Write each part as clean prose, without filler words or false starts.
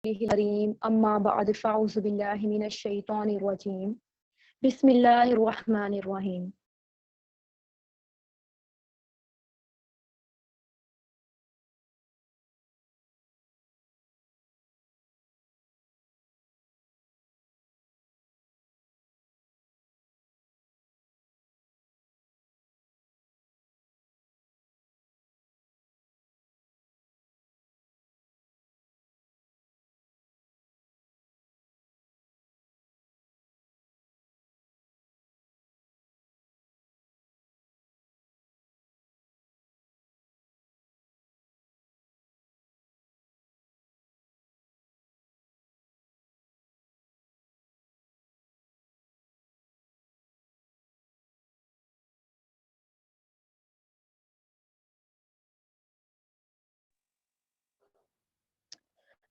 करीम अम्मा बाद फ़ाउज़ु बिल्लाहि मिनश शैतानिर रजीम बिस्मिल्लाहिर रहमानिर रहीम।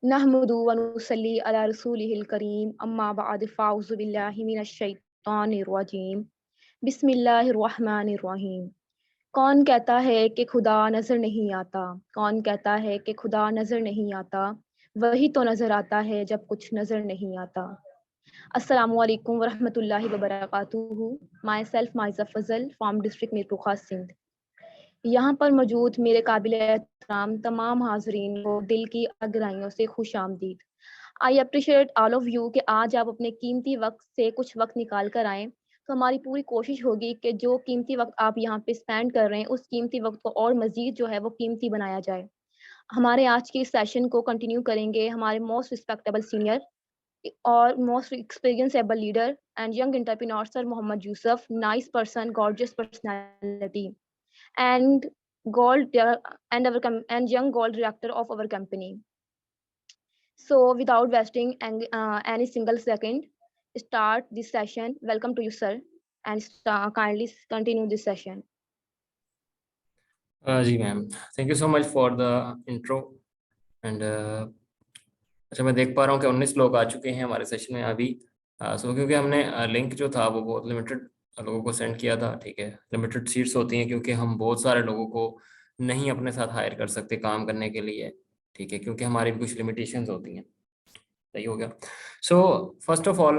नहमदु व नुसल्ली अला रसूलिहिल करीम अम्मा बाद फ़ाउज़ु बिल्लाहि मिनश शैतानिर रजीम बिस्मिल्लाहिर रहमानिर रहीम। कौन कहता है कि खुदा नज़र नहीं आता? कौन कहता है कि खुदा नज़र नहीं आता? वही तो नज़र आता है जब कुछ नज़र नहीं आता। अस्सलामु अलैकुम व रहमतुल्लाहि व बरकातुहू। My self Maiza Fazal from district Mirpur Sindh. यहाँ पर मौजूद मेरे काबिल एहतराम तमाम हाज़रीन को दिल की गहराइयों से खुश आमदीद। I appreciate all of you कि आज आप अपने कीमती वक्त से कुछ वक्त निकाल कर आएँ। तो हमारी पूरी कोशिश होगी कि जो कीमती वक्त आप यहाँ पे स्पेंड कर रहे हैं, उस कीमती वक्त को और मज़ीद जो है वो कीमती बनाया जाए। हमारे आज के इस सेशन को कंटिन्यू करेंगे हमारे मोस्ट रिस्पेक्टेबल सीनियर और most experience leader and young entrepreneur sir Mohammad Yusuf, nice person, gorgeous personality and gold and young gold director of our company. So without wasting any single second, start this session. Welcome to you, sir, and kindly continue this session. जी ma'am, thank you so much for the intro and अच्छा, मैं देख पा रहा हूँ कि 19 लोग आ चुके हैं हमारे सेशन में अभी। सो क्योंकि हमने लिंक जो था वो बहुत लिमिटेड लोगों को सेंड किया था, ठीक है। लिमिटेड सीट्स होती हैं क्योंकि हम बहुत सारे लोगों को नहीं अपने साथ हायर कर सकते काम करने के लिए, ठीक है, क्योंकि हमारी भी कुछ लिमिटेशंस होती हैं। सही हो गया। सो फर्स्ट ऑफ ऑल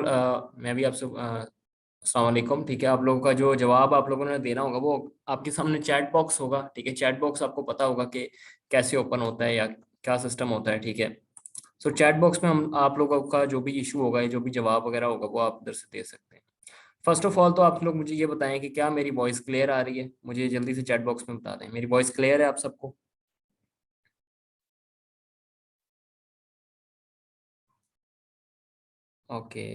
मैं भी आपसे अस्सलाम वालेकुम, ठीक है। आप लोगों का जो जवाब आप लोगों ने देना होगा वो आपके सामने चैट बॉक्स होगा, ठीक है। चैट बॉक्स आपको पता होगा कि कैसे ओपन होता है या क्या सिस्टम होता है, ठीक है। सो चैट बॉक्स में हम आप लोगों का जो भी इशू होगा, जो भी जवाब वगैरह होगा वो आप उधर से दे सकते हैं। फर्स्ट ऑफ ऑल तो आप लोग मुझे ये बताएं कि क्या मेरी वॉइस क्लियर आ रही है? मुझे जल्दी से चैट बॉक्स में बता दें, मेरी वॉइस क्लियर है आप सबको? ओके।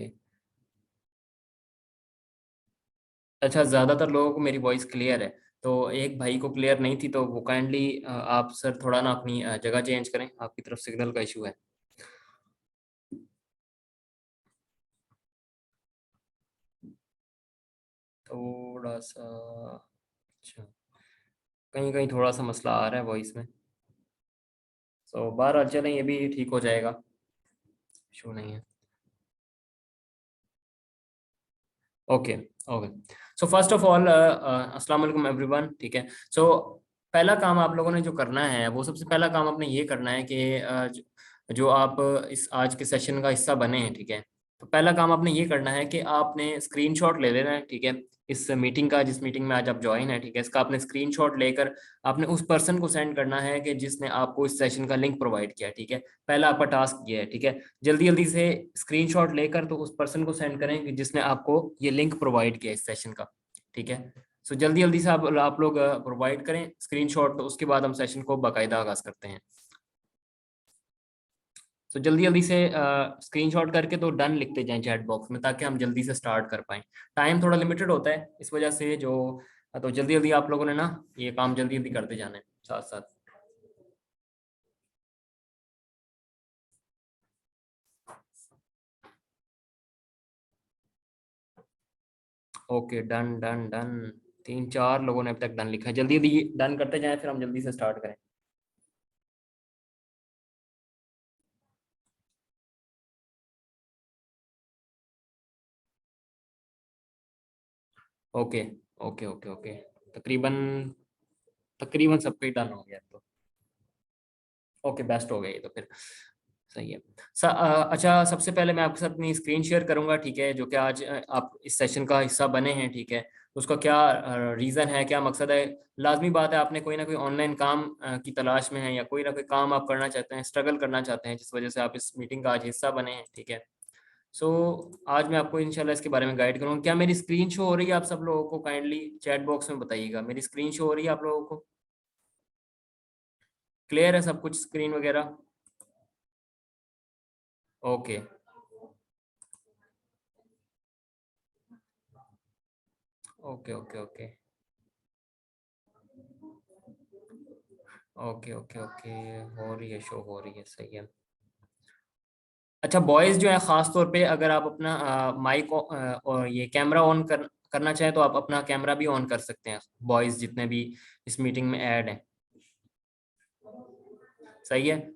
अच्छा, ज़्यादातर लोगों को मेरी वॉइस क्लियर है, तो एक भाई को क्लियर नहीं थी, तो वो काइंडली आप सर थोड़ा ना अपनी जगह चेंज करें, आपकी तरफ सिग्नल का इशू है। थोड़ा सा, अच्छा, कहीं कहीं थोड़ा सा मसला आ रहा है वॉइस में। तो बहरहाल चलें, ये भी ठीक हो जाएगा, इशू नहीं है। Okay okay. So first of all अस्सलाम वालेकुम एवरीवन, ठीक है। सो पहला काम आप लोगों ने जो करना है, वो सबसे पहला काम आपने ये करना है कि जो आप इस आज के सेशन का हिस्सा बने हैं, ठीक है। तो पहला काम आपने ये करना है कि आपने स्क्रीनशॉट ले लेना है, ठीक है। इस मीटिंग का, जिस मीटिंग में आज आप ज्वाइन है, ठीक है, इसका आपने स्क्रीनशॉट लेकर आपने उस पर्सन को सेंड करना है कि जिसने आपको इस सेशन का लिंक प्रोवाइड किया, ठीक है। पहला आपका टास्क ये है, ठीक है। जल्दी जल्दी से स्क्रीनशॉट लेकर तो उस पर्सन को सेंड करें कि जिसने आपको ये लिंक प्रोवाइड किया इस सेशन का, ठीक है। सो जल्दी जल्दी से आप लोग प्रोवाइड करें स्क्रीनशॉट, तो उसके बाद हम सेशन को बाकायदा आगाज करते हैं। तो जल्दी जल्दी से स्क्रीनशॉट करके तो डन लिखते जाएं चैट बॉक्स में, ताकि हम जल्दी से स्टार्ट कर पाएं। टाइम थोड़ा लिमिटेड होता है, इस वजह से जो तो जल्दी जल्दी आप लोगों ने ना ये काम जल्दी जल्दी करते जाना है साथ साथ। Okay, done done done. 3-4 लोगों ने अब तक डन लिखा है, जल्दी जल्दी डन करते जाएं, फिर हम जल्दी से स्टार्ट करें। Okay okay okay okay. तकरीबन तकरीबन सबका ही डन हो गया तो ओके, बेस्ट हो गया ये तो फिर। सही है। अच्छा, सबसे पहले मैं आपके साथ अपनी स्क्रीन शेयर करूंगा, ठीक है, जो कि आज आप इस सेशन का हिस्सा बने हैं, ठीक है। उसका क्या रीज़न है, क्या मकसद है? लाजमी बात है, आपने कोई ना कोई ऑनलाइन काम की तलाश में है, या कोई ना कोई काम आप करना चाहते हैं, स्ट्रगल करना चाहते हैं, जिस वजह से आप इस मीटिंग का आज हिस्सा बने हैं, ठीक है। सो आज मैं आपको इंशाल्लाह इसके बारे में गाइड करूँगा। क्या मेरी स्क्रीन शो हो रही है आप सब लोगों को? काइंडली चैट बॉक्स में बताइएगा, मेरी स्क्रीन शो हो रही है आप लोगों को? क्लियर है सब कुछ, स्क्रीन वगैरह? Okay okay okay okay okay okay okay, हो रही है, शो हो रही है, सही है। अच्छा, बॉयज़ जो है ख़ास तौर पे, अगर आप अपना माइक और ये कैमरा ऑन करना चाहें तो आप अपना कैमरा भी ऑन कर सकते हैं, बॉयज़ जितने भी इस मीटिंग में ऐड हैं। सही है।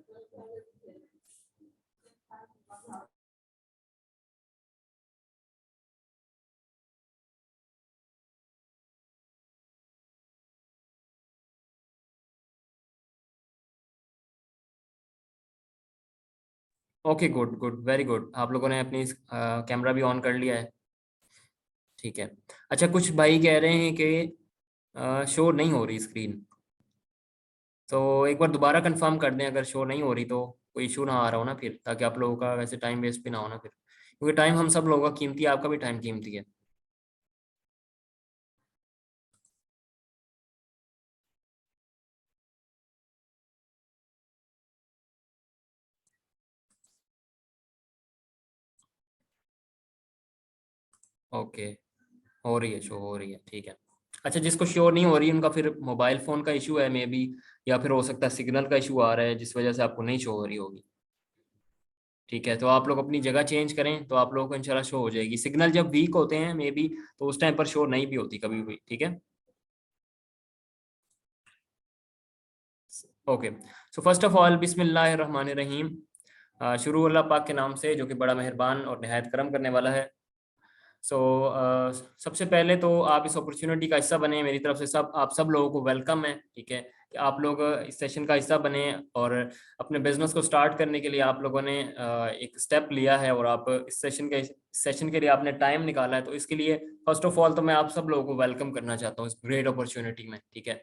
Okay, good good, very good, आप लोगों ने अपनी कैमरा भी ऑन कर लिया है, ठीक है। अच्छा, कुछ भाई कह रहे हैं कि शो नहीं हो रही स्क्रीन, तो एक बार दोबारा कंफर्म कर दें, अगर शो नहीं हो रही तो कोई इशू ना आ रहा हो ना फिर, ताकि आप लोगों का वैसे टाइम वेस्ट भी ना हो ना फिर, क्योंकि टाइम हम सब लोगों का कीमती है, आपका भी टाइम कीमती है। ओके, हो रही है, शो हो रही है, ठीक है। अच्छा, जिसको शो नहीं हो रही उनका फिर मोबाइल फ़ोन का इशू है मे बी, या फिर हो सकता है सिग्नल का इशू आ रहा है जिस वजह से आपको नहीं शो हो रही होगी, ठीक है। तो आप लोग अपनी जगह चेंज करें तो आप लोगों को इंशाल्लाह शो हो जाएगी। सिग्नल जब वीक होते हैं मे बी, तो उस टाइम पर शो नहीं भी होती कभी भी, ठीक है। Okay, so first of all बिस्मिल्लाहिर रहमानिर रहीम। शुरू अल्लाह पाक के नाम से जो कि बड़ा मेहरबान और निहायत करम करने वाला है। सो सबसे पहले तो आप इस अपॉर्चुनिटी का हिस्सा बने, मेरी तरफ से सब आप सब लोगों को वेलकम है, ठीक है, कि आप लोग इस सेशन का हिस्सा बने, और अपने बिजनेस को स्टार्ट करने के लिए आप लोगों ने एक स्टेप लिया है, और आप इस सेशन के लिए आपने टाइम निकाला है, तो इसके लिए फर्स्ट ऑफ ऑल तो मैं आप सब लोगों को वेलकम करना चाहता हूँ इस ग्रेट अपॉर्चुनिटी में, ठीक है।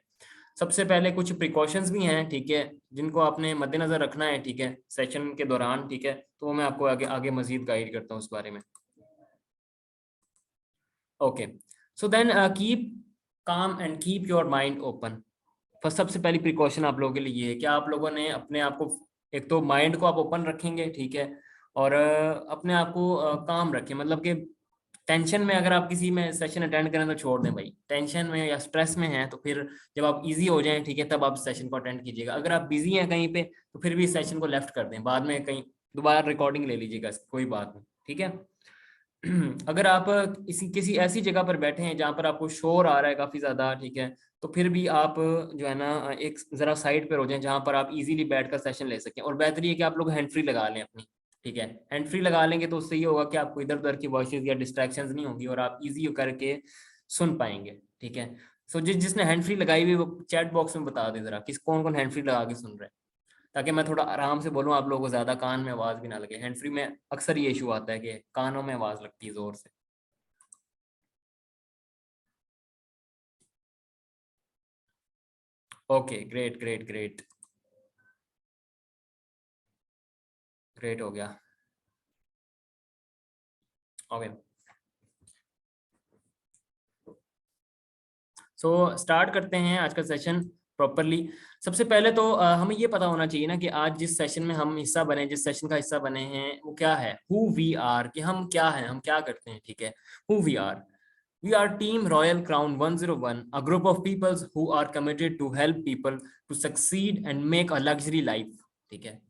सबसे पहले कुछ प्रिकॉशंस भी हैं, ठीक है, जिनको आपने मद्देनजर रखना है, ठीक है, सेशन के दौरान, ठीक है, तो वो मैं आपको आगे आगे मजीद गाइड करता हूँ उस बारे में। Okay, so then keep calm and keep your mind open. First, सबसे पहली प्रिकॉशन आप लोगों के लिए ये है कि आप लोगों ने अपने आप को, एक तो माइंड को आप ओपन रखेंगे, ठीक है, और अपने आप को काम रखें, मतलब कि टेंशन में अगर आप किसी में सेशन अटेंड करें तो छोड़ दें भाई, टेंशन में या स्ट्रेस में हैं तो फिर जब आप इजी हो जाएं, ठीक है, तब आप सेशन को अटेंड कीजिएगा। अगर आप बिजी हैं कहीं पे तो फिर भी सेशन को लेफ्ट कर दें, बाद में कहीं दोबारा रिकॉर्डिंग ले लीजिएगा, कोई बात नहीं, ठीक है। अगर आप किसी ऐसी जगह पर बैठे हैं जहाँ पर आपको शोर आ रहा है काफ़ी ज़्यादा, ठीक है, तो फिर भी आप जो है ना एक ज़रा साइड पर हो जाएं जहाँ पर आप इजीली बैठकर सेशन ले सकें, और बेहतर ये कि आप लोग हैंड फ्री लगा लें अपनी, ठीक है। हैंड फ्री लगा लेंगे तो उससे ये होगा कि आपको इधर उधर की वॉइसेस या डिस्ट्रैक्शंस नहीं होंगी, और आप इजी करके सुन पाएंगे, ठीक है। सो जिसने हैंड फ्री लगाई हुई वो चैट बॉक्स में बता दें ज़रा किस कौन कौन हैंड फ्री लगा के सुन रहा है, ताकि मैं थोड़ा आराम से बोलूँ, आप लोगों को ज़्यादा कान में आवाज़ भी ना लगे। हैंड फ्री में अक्सर ये इशू आता है कि कानों में आवाज़ लगती है ज़ोर से। Okay, great great great, great हो गया। ओके, सो स्टार्ट करते हैं आज का सेशन प्रॉपरली। सबसे पहले तो हमें ये पता होना चाहिए ना कि आज जिस सेशन में हम हिस्सा बने, जिस सेशन का हिस्सा बने हैं, वो क्या है, हु वी आर, कि हम क्या हैं, हम क्या करते हैं, ठीक है। Who we are, we are team royal crown 101, a group of peoples who are committed to help people to succeed and make a luxury life, ठीक है।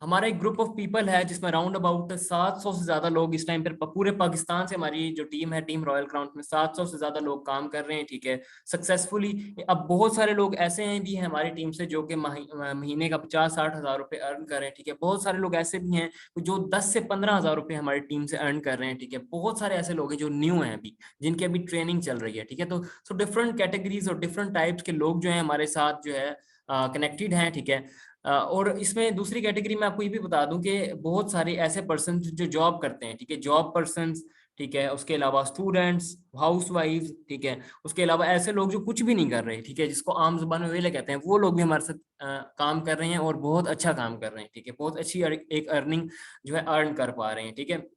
हमारा एक ग्रुप ऑफ पीपल है जिसमें राउंड अबाउट 700 से ज्यादा लोग इस टाइम पर पूरे पाकिस्तान से, हमारी जो टीम है टीम रॉयल क्राउन में 700 से ज्यादा लोग काम कर रहे हैं, ठीक है, सक्सेसफुली। अब बहुत सारे लोग ऐसे हैं भी हैं हमारी टीम से जो कि महीने का 50-60 हज़ार रुपए अर्न कर रहे हैं, ठीक है। बहुत सारे लोग ऐसे भी हैं जो 10 से 15 हज़ार रुपए हमारी टीम से अर्न कर रहे हैं, ठीक है। बहुत सारे ऐसे लोग हैं जो न्यू हैं अभी, जिनकी अभी ट्रेनिंग चल रही है, ठीक है। तो डिफरेंट कैटेगरीज और डिफरेंट टाइप्स के लोग जो है हमारे साथ जो है कनेक्टेड हैं, ठीक है। और इसमें दूसरी कैटेगरी में आपको ये भी बता दूं कि बहुत सारे ऐसे पर्सन जो जॉब करते हैं, ठीक है, जॉब पर्सन, ठीक है, उसके अलावा स्टूडेंट्स, हाउस वाइफ, ठीक है, उसके अलावा ऐसे लोग जो कुछ भी नहीं कर रहे, ठीक है, जिसको आम जुबान में वेले कहते हैं, वो लोग भी हमारे साथ काम कर रहे हैं और बहुत अच्छा काम कर रहे हैं, ठीक है, बहुत अच्छी एक अर्निंग जो है अर्न कर पा रहे हैं, ठीक है।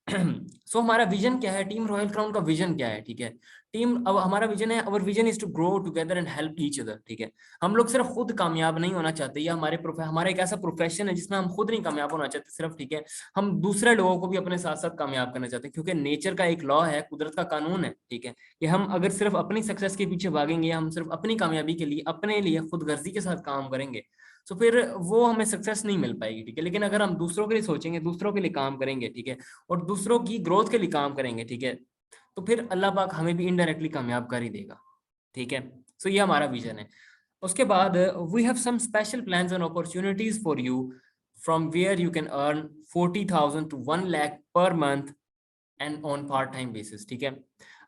सो हमारा विजन क्या है, टीम रॉयल क्राउन का विजन क्या है, ठीक है। टीम, अब हमारा विजन है, our vision is to grow together and help each other, ठीक है। हम लोग सिर्फ खुद कामयाब नहीं होना चाहते, या हमारा एक ऐसा प्रोफेशन है जिसमें हम खुद नहीं कामयाब होना चाहते सिर्फ, ठीक है, हम दूसरे लोगों को भी अपने साथ साथ कामयाब करना चाहते हैं, क्योंकि नेचर का एक लॉ है, कुदरत का कानून है, ठीक है, कि हम अगर सिर्फ अपनी सक्सेस के पीछे भागेंगे, हम सिर्फ अपनी कामयाबी के लिए अपने लिए खुद गर्जी के साथ काम करेंगे, तो फिर वो हमें सक्सेस नहीं मिल पाएगी, ठीक है। लेकिन अगर हम दूसरों के लिए सोचेंगे, दूसरों के लिए काम करेंगे, ठीक है, और दूसरों की ग्रोथ के लिए काम करेंगे, ठीक है, तो फिर अल्लाह पाक हमें भी इनडायरेक्टली कामयाब कर ही देगा, ठीक है। सो ये हमारा विजन है। उसके बाद we have some special plans and opportunities for you from where you can earn 40,000 to 1 lakh per month and on part time basis, ठीक है।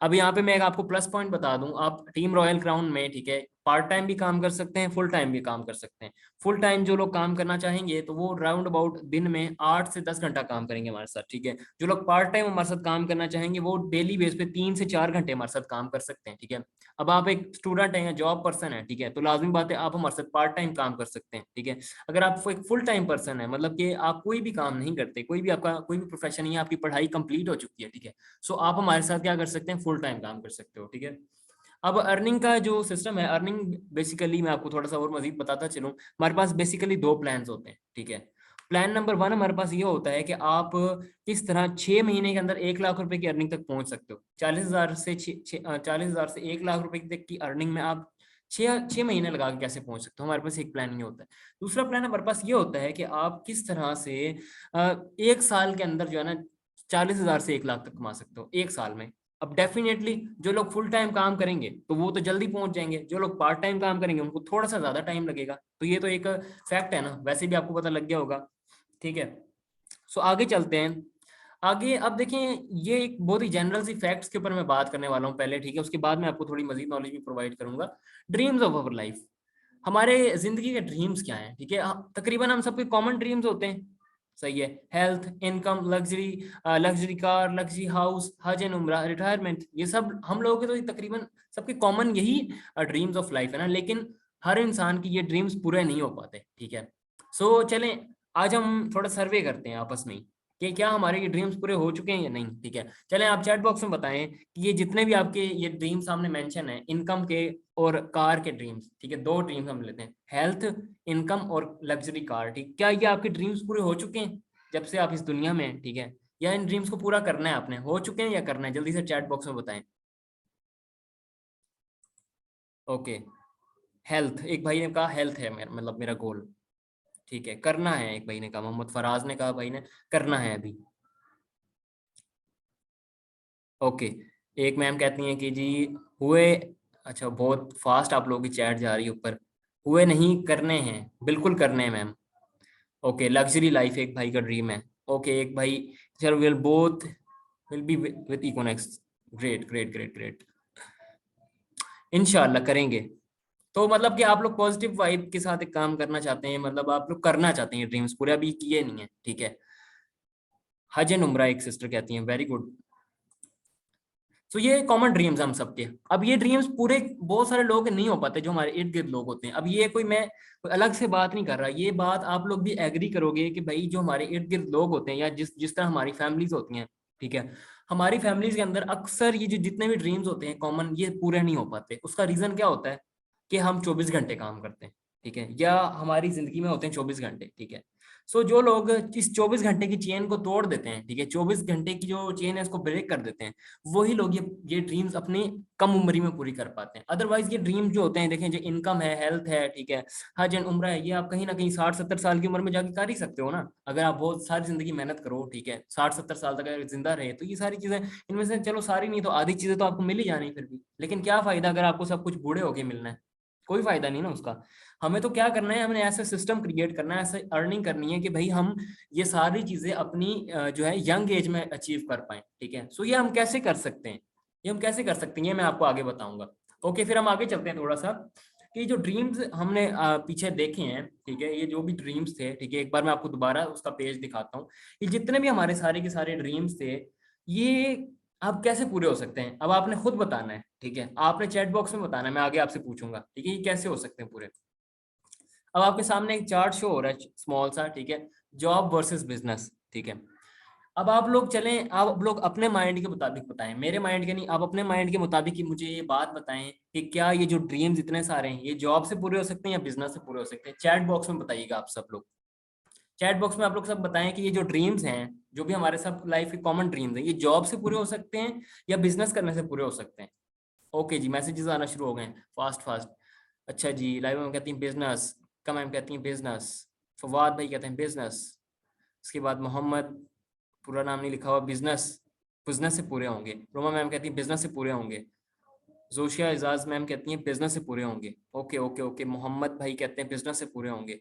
अब यहाँ पे मैं एक आपको प्लस पॉइंट बता दूं, आप टीम रॉयल क्राउन में, ठीक है, पार्ट टाइम भी काम कर सकते हैं, फुल टाइम भी काम कर सकते हैं। फुल टाइम जो लोग काम करना चाहेंगे तो वो राउंड अबाउट दिन में 8 से 10 घंटा काम करेंगे हमारे साथ, ठीक है। जो लोग पार्ट टाइम हमारे साथ काम करना चाहेंगे वो डेली बेस पे 3 से 4 घंटे हमारे साथ काम कर सकते हैं, ठीक है। अब आप एक स्टूडेंट हैं या जॉब पर्सन है, ठीक है, तो लाजमी बात है आप हमारे साथ पार्ट टाइम काम कर सकते हैं, ठीक है। अगर आप एक फुल टाइम पर्सन है, मतलब कि आप कोई भी काम नहीं करते, कोई भी आपका कोई भी प्रोफेशन नहीं है, आपकी पढ़ाई कंप्लीट हो चुकी है, ठीक है, सो आप हमारे साथ क्या कर सकते हैं, फुल टाइम काम कर सकते हो, ठीक है। अब अर्निंग का जो सिस्टम है, अर्निंग बेसिकली मैं आपको थोड़ा सा और मजीद बताता चलूं, हमारे पास बेसिकली 2 प्लान्स होते हैं, ठीक है। प्लान नंबर 1 हमारे पास ये होता है कि आप किस तरह 6 महीने के अंदर 1 लाख रुपए की अर्निंग तक पहुंच सकते हो। 40,000 से 40,000 से 1 लाख रुपए तक की अर्निंग में आप 6 महीने लगा के कैसे पहुंच सकते हो, हमारे पास एक प्लान ये होता है। दूसरा प्लान हमारे पास ये होता है कि आप किस तरह से 1 साल के अंदर जो है ना 40,000 से 1 लाख तक कमा सकते हो 1 साल में। अब डेफिनेटली जो लोग फुल टाइम काम करेंगे तो वो तो जल्दी पहुंच जाएंगे, जो लोग पार्ट टाइम काम करेंगे उनको थोड़ा सा ज्यादा टाइम लगेगा, तो ये तो एक फैक्ट है ना, वैसे भी आपको पता लग गया होगा, ठीक है। सो आगे चलते हैं। आगे अब देखें, ये एक बहुत ही जनरल सी फैक्ट्स के ऊपर मैं बात करने वाला हूँ पहले, ठीक है, उसके बाद मैं आपको थोड़ी मजीद नॉलेज भी प्रोवाइड करूंगा। ड्रीम्स ऑफ अवर लाइफ, हमारे जिंदगी के ड्रीम्स क्या हैं, ठीक है। तकरीबन हम सबके कॉमन ड्रीम्स होते हैं, सही है, health, income, luxury, luxury car, luxury house, हज एंड उम्रा, रिटायरमेंट, ये सब हम लोगों के तो तकरीबन सबके कॉमन यही ड्रीम्स ऑफ लाइफ है ना। लेकिन हर इंसान की ये ड्रीम्स पूरे नहीं हो पाते, ठीक है। सो चलें आज हम थोड़ा सर्वे करते हैं आपस में ही कि क्या हमारे ये ड्रीम्स पूरे हो चुके हैं या नहीं, ठीक है। चलें आप चैट बॉक्स में बताएं कि ये जितने भी आपके ये ड्रीम्स सामने मेंशन है, इनकम के और कार के ड्रीम्स, ठीक है, 2 ड्रीम्स हम लेते हैं, हेल्थ, इनकम और लग्जरी कार, ठीक, क्या ये आपके ड्रीम्स पूरे हो चुके हैं जब से आप इस दुनिया में हैं, ठीक है, या इन ड्रीम्स को पूरा करना है आपने, हो चुके हैं या करना है, जल्दी से चैट बॉक्स में बताएं। ओके, हेल्थ, एक भाई ने कहा हेल्थ है मेरा, मतलब मेरा गोल, ठीक है, करना है, एक भाई ने कहा, मोहम्मद फराज ने कहा भाई ने करना है अभी। ओके, एक मैम कहती हैं कि जी हुए, अच्छा बहुत फास्ट आप लोगों की चैट जा रही है ऊपर, हुए नहीं करने हैं, बिल्कुल करने हैं मैम। ओके, लग्जरी लाइफ एक भाई का ड्रीम है। ओके, एक भाई, sir will both will be with Econex, great great great great, इंशाल्लाह करेंगे। तो मतलब कि आप लोग पॉजिटिव वाइब के साथ एक काम करना चाहते हैं, मतलब आप लोग करना चाहते हैं ड्रीम्स पूरे, अभी किए नहीं है, ठीक है। हज एंड उम्रा एक सिस्टर कहती हैं, वेरी गुड। तो ये कॉमन ड्रीम्स हम सबके। अब ये ड्रीम्स पूरे बहुत सारे लोग नहीं हो पाते जो हमारे इर्द गिर्द लोग होते हैं। अब ये कोई मैं कोई अलग से बात नहीं कर रहा, ये बात आप लोग भी एग्री करोगे कि भाई जो हमारे इर्द गिर्द लोग होते हैं या जिस जिस तरह हमारी फैमिलीज होती हैं, ठीक है, हमारी फैमिलीज के अंदर अक्सर ये जो जितने भी ड्रीम्स होते हैं कॉमन, ये पूरे नहीं हो पाते। उसका रीजन क्या होता है कि हम 24 घंटे काम करते हैं, ठीक है, या हमारी जिंदगी में होते हैं 24 घंटे, ठीक है। सो जो लोग इस 24 घंटे की चेन को तोड़ देते हैं, ठीक है, 24 घंटे की जो चेन है इसको ब्रेक कर देते हैं, वही लोग ये ड्रीम्स अपनी कम उम्र में पूरी कर पाते हैं। अदरवाइज ये ड्रीम जो होते हैं, देखें, जो इनकम है, हेल्थ है, ठीक है, हज एंड उम्रा है, ये आप कहीं ना कहीं 60-70 साल की उम्र में जाके कर ही सकते हो ना, अगर आप बहुत सारी जिंदगी मेहनत करो, ठीक है, 60-70 साल तक अगर जिंदा रहे तो ये सारी चीजें, इनमें से चलो सारी नहीं तो आधी चीजें तो आपको मिल ही जानी फिर भी। लेकिन क्या फायदा अगर आपको सब कुछ बूढ़े होके मिलना है, कोई फायदा नहीं ना उसका। हमें तो क्या करना है, हमें ऐसा सिस्टम क्रिएट करना है, ऐसे अर्निंग करनी है कि भाई हम ये सारी चीजें अपनी जो है यंग एज में अचीव कर पाए, ठीक है। सो ये हम कैसे कर सकते हैं, ये हम कैसे कर सकते हैं, ये मैं आपको आगे बताऊंगा। ओके, फिर हम आगे चलते हैं थोड़ा सा। कि जो ड्रीम्स हमने पीछे देखे हैं, ठीक है, ये जो भी ड्रीम्स थे, ठीक है, एक बार मैं आपको दोबारा उसका पेज दिखाता हूँ। ये जितने भी हमारे सारे के सारे ड्रीम्स थे, ये अब कैसे पूरे हो सकते हैं, अब आपने खुद बताना है, ठीक है, आपने चैट बॉक्स में बताना है, मैं आगे आपसे पूछूंगा, ठीक है, ये कैसे हो सकते हैं पूरे। अब आपके सामने एक चार्ट शो हो रहा है स्मॉल सा, ठीक है, जॉब वर्सेस बिजनेस, ठीक है। अब आप लोग चलें, आप लोग अपने माइंड के मुताबिक बताएं, मेरे माइंड के नहीं, आप अपने माइंड के मुताबिक ही मुझे ये बात बताएं कि क्या ये जो ड्रीम्स इतने सारे हैं ये जॉब से पूरे हो सकते हैं या बिजनेस से पूरे हो सकते हैं। चैट बॉक्स में बताइएगा आप सब लोग, चैट बॉक्स में आप लोग सब बताएं कि ये जो ड्रीम्स हैं, जो भी हमारे सब लाइफ के कॉमन ड्रीम्स हैं, ये जॉब से पूरे हो सकते हैं या बिजनेस करने से पूरे हो सकते हैं। ओके जी, मैसेजेस आना शुरू हो गए हैं फास्ट फास्ट। अच्छा जी, लाइव मैम कहती हैं बिजनेस, का मैम कहती हैं बिजनेस, फवाद भाई कहते हैं बिजनेस, उसके बाद मोहम्मद, पूरा नाम नहीं लिखा हुआ, बिजनेस, बिजनेस से पूरे होंगे। रोमा मैम कहती हैं बिजनेस से पूरे होंगे। जोशिया इजाज मैम कहती हैं बिजनेस से पूरे होंगे। ओके ओके ओके, मोहम्मद भाई कहते हैं बिजनेस से पूरे होंगे।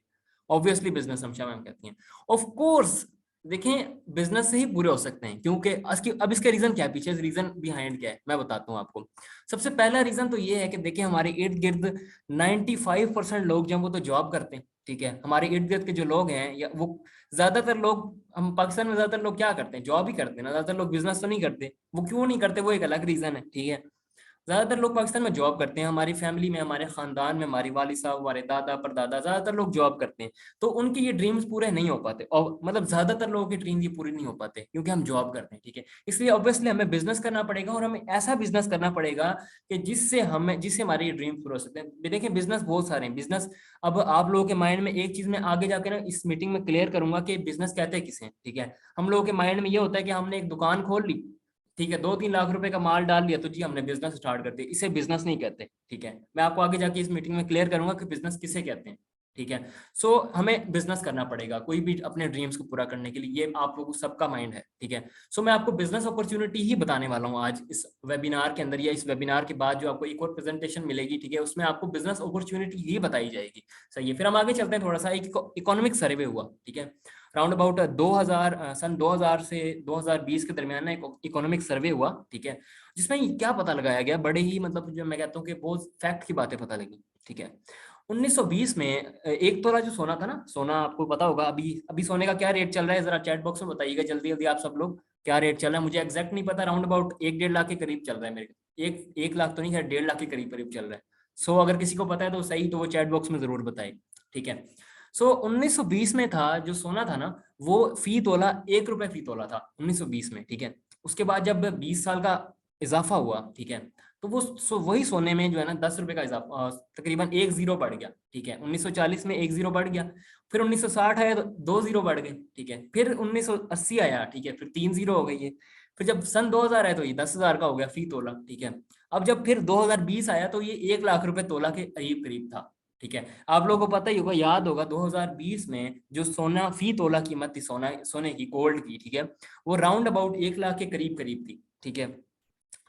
ऑब्वियसली बिजनेस, हमशा मैम कहती हैं ऑफ कोर्स। देखें, बिजनेस से ही पूरे हो सकते हैं, क्योंकि अब इसका रीजन क्या है, पीछे रीजन बिहाइंड क्या है मैं बताता हूँ आपको। सबसे पहला रीजन तो ये है कि देखिए हमारे इर्द गिर्द 95% लोग जो वो तो जॉब करते हैं, ठीक है। हमारे इर्द गिर्द के जो लोग हैं, या वो ज्यादातर लोग, हम पाकिस्तान में ज्यादातर लोग क्या करते हैं, जॉब ही करते हैं ना, ज्यादातर लोग बिजनेस तो नहीं करते। वो क्यों नहीं करते, वो एक अलग रीजन है, ठीक है। ज्यादातर लोग पाकिस्तान में जॉब करते हैं, हमारी फैमिली में, हमारे खानदान में, हमारी वालिद साहब, हमारे दादा परदादा, ज्यादातर लोग जॉब करते हैं, तो उनके ये ड्रीम्स पूरे नहीं हो पाते, और मतलब ज्यादातर लोगों के ड्रीम ये पूरे नहीं हो पाते क्योंकि हम जॉब करते हैं, ठीक है। इसलिए ऑब्वियसली हमें बिजनेस करना पड़ेगा, और हमें ऐसा बिजनेस करना पड़ेगा कि जिससे हमारे ये ड्रीम पूरे हो सकते हैं। देखिए बिजनेस बहुत सारे हैं, बिजनेस, अब आप लोगों के माइंड में एक चीज मैं आगे जाके ना इस मीटिंग में क्लियर करूंगा कि बिजनेस कहते हैं किसे, ठीक है। हम लोगों के माइंड में ये होता है कि हमने एक दुकान खोल ली, ठीक है, 2-3 लाख रुपए का माल डाल लिया, तो जी हमने बिजनेस स्टार्ट कर दिया, इसे बिजनेस नहीं कहते, ठीक है। मैं आपको आगे जाके इस मीटिंग में क्लियर करूंगा कि बिजनेस किसे कहते हैं, ठीक है। सो हमें बिजनेस करना पड़ेगा कोई भी अपने ड्रीम्स को पूरा करने के लिए, ये आप लोगों सबका माइंड है, ठीक है। सो मैं आपको बिजनेस अपॉर्चुनिटी ही बताने वाला हूँ आज इस वेबिनार के अंदर, या इस वेबिनार के बाद जो आपको एक और प्रेजेंटेशन मिलेगी, ठीक है, उसमें आपको बिजनेस अपॉर्चुनिटी ही बताई जाएगी। सही है, फिर हम आगे चलते हैं थोड़ा सा। एक इकोनॉमिक सर्वे हुआ, ठीक है, राउंड अबाउट 2000 सन 2000 से 2020 के दरमियान ना एक इकोनॉमिक सर्वे हुआ, ठीक है, जिसमें क्या पता लगाया गया, बड़े ही मतलब जो मैं कहता हूँ कि बहुत फैक्ट की बातें पता लगी, ठीक है। 1920 में एक तोला जो सोना था ना, सोना आपको पता होगा, अभी अभी सोने का क्या रेट चल रहा है, जरा चैट बॉक्स में बताइएगा जल्दी जल्दी आप सब लोग, क्या रेट चल रहा है, मुझे एग्जैक्ट नहीं पता, राउंड अबाउट 1-1.5 लाख के करीब चल रहा है मेरे, 1 लाख तो नहीं है, 1.5 लाख के करीब करीब चल रहा है। सो अगर किसी को पता है तो सही, तो वो चैट बॉक्स में जरूर बताए, ठीक है। सो 1920 में था जो सोना था ना, वो फी तोला 1 रुपए फी तोला था 1920 में, ठीक है। उसके बाद जब 20 साल का इजाफा हुआ, ठीक है, तो वही सोने में जो है ना 10 रुपए का इजाफा, तकरीबन 1 जीरो बढ़ गया, ठीक है। 1940 में 1 जीरो बढ़ गया, फिर 1960 आया तो 2 जीरो बढ़ गए, ठीक है। फिर 1980 आया, ठीक है, फिर 3 जीरो हो गई है। फिर जब सन 2000 आया तो ये 10,000 का हो गया फी तोला, ठीक है। अब जब फिर 2020 आया तो ये 1 लाख रुपए तोला के करीब करीब था, ठीक है। आप लोगों को पता ही होगा, याद होगा 2020 में जो सोना फी तोला कीमत थी सोने की, गोल्ड की, ठीक है, वो राउंड अबाउट 1 लाख के करीब करीब थी, ठीक है।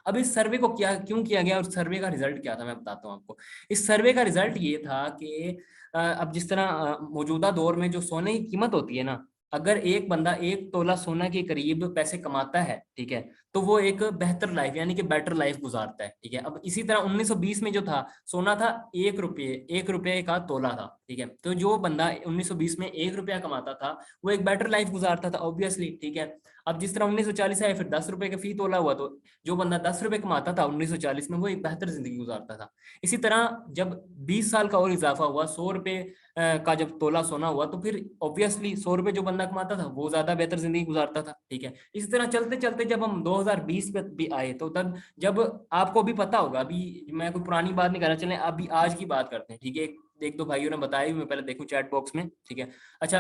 अब इस सर्वे को क्यों किया गया, और सर्वे का रिजल्ट क्या था मैं बताता हूँ आपको। इस सर्वे का रिजल्ट ये था कि अब जिस तरह मौजूदा दौर में जो सोने की कीमत होती है ना, अगर एक बंदा 1 तोला सोना के करीब पैसे कमाता है, ठीक है, तो वो एक बेहतर लाइफ यानी कि बेटर लाइफ गुजारता है, ठीक है। अब इसी तरह 1920 में जो था सोना था 1 रुपये का तोला था, ठीक है। तो जो बंदा 1920 में 1 रुपया कमाता था वो एक बेटर लाइफ गुजारता था, ऑब्वियसली, ठीक है। अब जिस तरह 1940 आया, फिर 10 रुपए का फी तोला हुआ, तो जो बंदा 10 रुपए कमाता था 1940 में वो एक बेहतर जिंदगी गुजारता था। इसी तरह जब 20 साल का और इजाफा हुआ, 100 रुपए का जब तोला सोना हुआ, तो फिर ऑब्वियसली 100 रुपए जो बंदा कमाता था वो ज्यादा बेहतर जिंदगी गुजारता था, ठीक है। इसी तरह चलते चलते जब हम 2020 पे भी आए, तो तब जब आपको भी पता होगा, अभी मैं कोई पुरानी बात नहीं करना, चले अभी आज की बात करते हैं, ठीक है। एक दो भाइयों ने बताया, मैं पहले देखूं चैट बॉक्स में, ठीक है। अच्छा,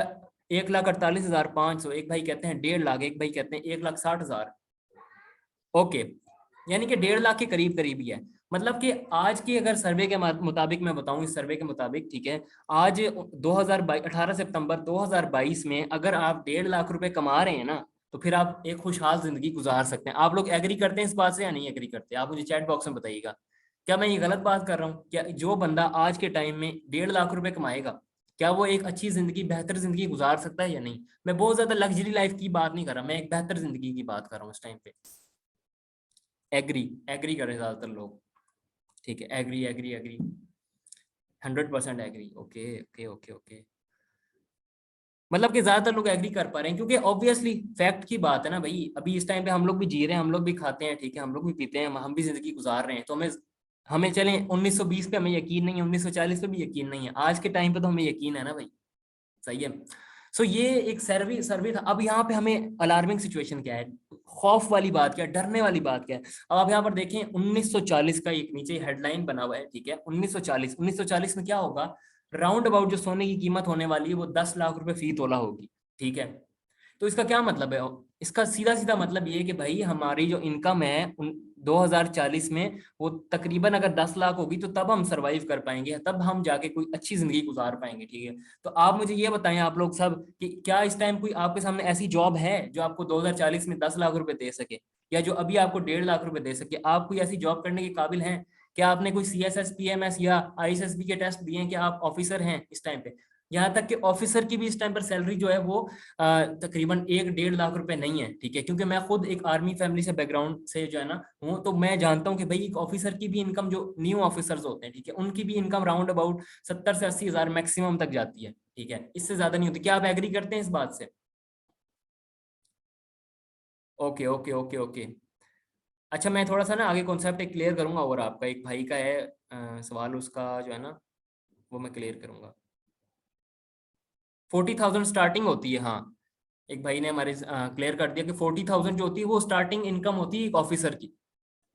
1,48,500, एक भाई कहते हैं 1.5 लाख, एक भाई कहते हैं 1,60,000। ओके, यानी कि 1.5 लाख के करीब करीब ही है। मतलब कि आज की अगर सर्वे के मुताबिक मैं बताऊं, इस सर्वे के मुताबिक, ठीक है, आज 2022 18 सितंबर 2022 में अगर आप 1.5 लाख रुपए कमा रहे हैं ना, तो फिर आप एक खुशहाल जिंदगी गुजार सकते हैं। आप लोग एग्री करते हैं इस बात से या नहीं एग्री करते, आप मुझे चैट बॉक्स में बताइएगा। क्या मैं ये गलत बात कर रहा हूँ, क्या जो बंदा आज के टाइम में 1.5 लाख रुपए कमाएगा, क्या वो एक अच्छी जिंदगी, बेहतर जिंदगी गुजार सकता है या नहीं? मैं बहुत ज्यादा लग्जरी लाइफ की बात नहीं कर रहा, मैं एक बेहतर जिंदगी की बात कर रहा हूँ इस टाइम पे। एग्री एग्री कर रहे हैं ज्यादातर लोग, ठीक है, agree agree agree. 100% agree. Okay okay okay okay, मतलब कि ज्यादातर लोग एग्री कर पा रहे हैं, क्योंकि ऑब्वियसली फैक्ट की बात है ना भाई, अभी इस टाइम पे हम लोग भी जी रहे हैं, हम लोग भी खाते हैं, ठीक है, हम लोग भी पीते हैं, हम भी जिंदगी गुजार रहे हैं, तो हमें हमें चले 1920 पे हमें यकीन नहीं है, 1940 पे भी यकीन नहीं है, आज के टाइम पे तो हमें यकीन है ना भाई। सही है। सो ये एक सर्वे सर्वे था। अब यहाँ पे हमें अलार्मिंग सिचुएशन क्या है, खौफ वाली बात क्या है, डरने वाली बात क्या है। अब आप यहाँ पर देखें 1940 का एक नीचे हेडलाइन बना हुआ है, ठीक है, 1940 में क्या होगा, राउंड अबाउट जो सोने की कीमत होने वाली है वो 10 लाख रुपए फी तोला होगी, ठीक है। तो इसका क्या मतलब है, इसका सीधा सीधा मतलब ये है कि भाई हमारी जो इनकम है 2040 में वो तकरीबन अगर 10 लाख होगी, तो तब हम सरवाइव कर पाएंगे, तब हम जाके कोई अच्छी जिंदगी गुजार पाएंगे, ठीक है। तो आप मुझे ये बताएं, आप लोग सब, कि क्या इस टाइम कोई आपके सामने ऐसी जॉब है जो आपको 2040 में 10 लाख रुपए दे सके, या जो अभी आपको 1.5 लाख रुपए दे सके, आप कोई ऐसी जॉब करने के काबिल हैं? क्या आपने कोई CSS PMS या ISSB के टेस्ट दिए हैं कि आप ऑफिसर हैं इस टाइम पे? यहाँ तक कि ऑफिसर की भी इस टाइम पर सैलरी जो है वो तकरीबन 1-1.5 लाख रुपए नहीं है, ठीक है, क्योंकि मैं खुद एक आर्मी फैमिली से बैकग्राउंड से जो है ना हूँ, तो मैं जानता हूँ कि भाई एक ऑफिसर की भी इनकम, जो न्यू ऑफिसर्स होते हैं, ठीक है, उनकी भी इनकम राउंड अबाउट 70 से 80 हज़ार मैक्सिमम तक जाती है, ठीक है, इससे ज्यादा नहीं होती। क्या आप एग्री करते हैं इस बात से? Okay okay okay okay. अच्छा, मैं थोड़ा सा ना आगे कॉन्सेप्ट क्लियर करूंगा, और आपका एक भाई का है सवाल, उसका जो है ना वो मैं क्लियर करूंगा। 40,000 स्टार्टिंग होती है, हाँ, एक भाई ने हमारे क्लियर कर दिया कि 40,000 जो होती है वो स्टार्टिंग इनकम होती है एक ऑफिसर की।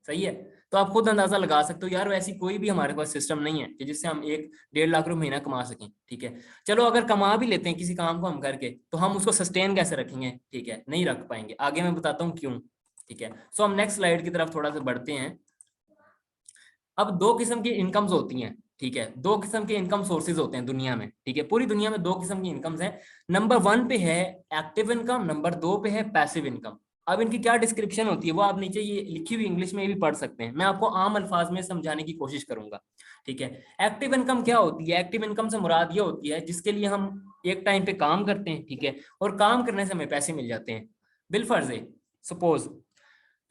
सही है। तो आप खुद अंदाजा लगा सकते हो यार, वैसी कोई भी हमारे पास सिस्टम नहीं है कि जिससे हम 1-1.5 लाख रुपए महीना कमा सकें, ठीक है। चलो अगर कमा भी लेते हैं किसी काम को हम करके, तो हम उसको सस्टेन कैसे रखेंगे, ठीक है, नहीं रख पाएंगे। आगे मैं बताता हूँ क्यों, ठीक है। सो हम नेक्स्ट स्लाइड की तरफ थोड़ा सा बढ़ते हैं। अब दो किस्म की इनकम्स होती हैं, ठीक है, दो किस्म के इनकम सोर्सेज होते हैं दुनिया में, ठीक है, पूरी दुनिया में दो किस्म की इनकम्स हैं। नंबर 1 पे है एक्टिव इनकम, नंबर 2 पे है पैसिव इनकम। अब इनकी क्या डिस्क्रिप्शन होती है वो आप नीचे ये लिखी हुई इंग्लिश में भी पढ़ सकते हैं, मैं आपको आम अल्फाज में समझाने की कोशिश करूंगा, ठीक है। एक्टिव इनकम क्या होती है, एक्टिव इनकम से मुराद ये होती है जिसके लिए हम एक टाइम पे काम करते हैं, ठीक है, और काम करने से हमें पैसे मिल जाते हैं। बिलफर्ज सपोज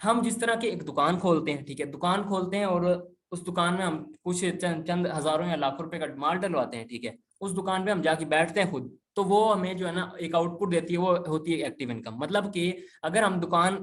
हम जिस तरह की एक दुकान खोलते हैं, ठीक है, दुकान खोलते हैं और उस दुकान में हम कुछ चंद हजारों या लाखों रुपए का माल डलवाते हैं, ठीक है, उस दुकान पे हम जाके बैठते हैं खुद, तो वो हमें जो है ना एक आउटपुट देती है, वो होती है एक्टिव इनकम। मतलब कि अगर हम दुकान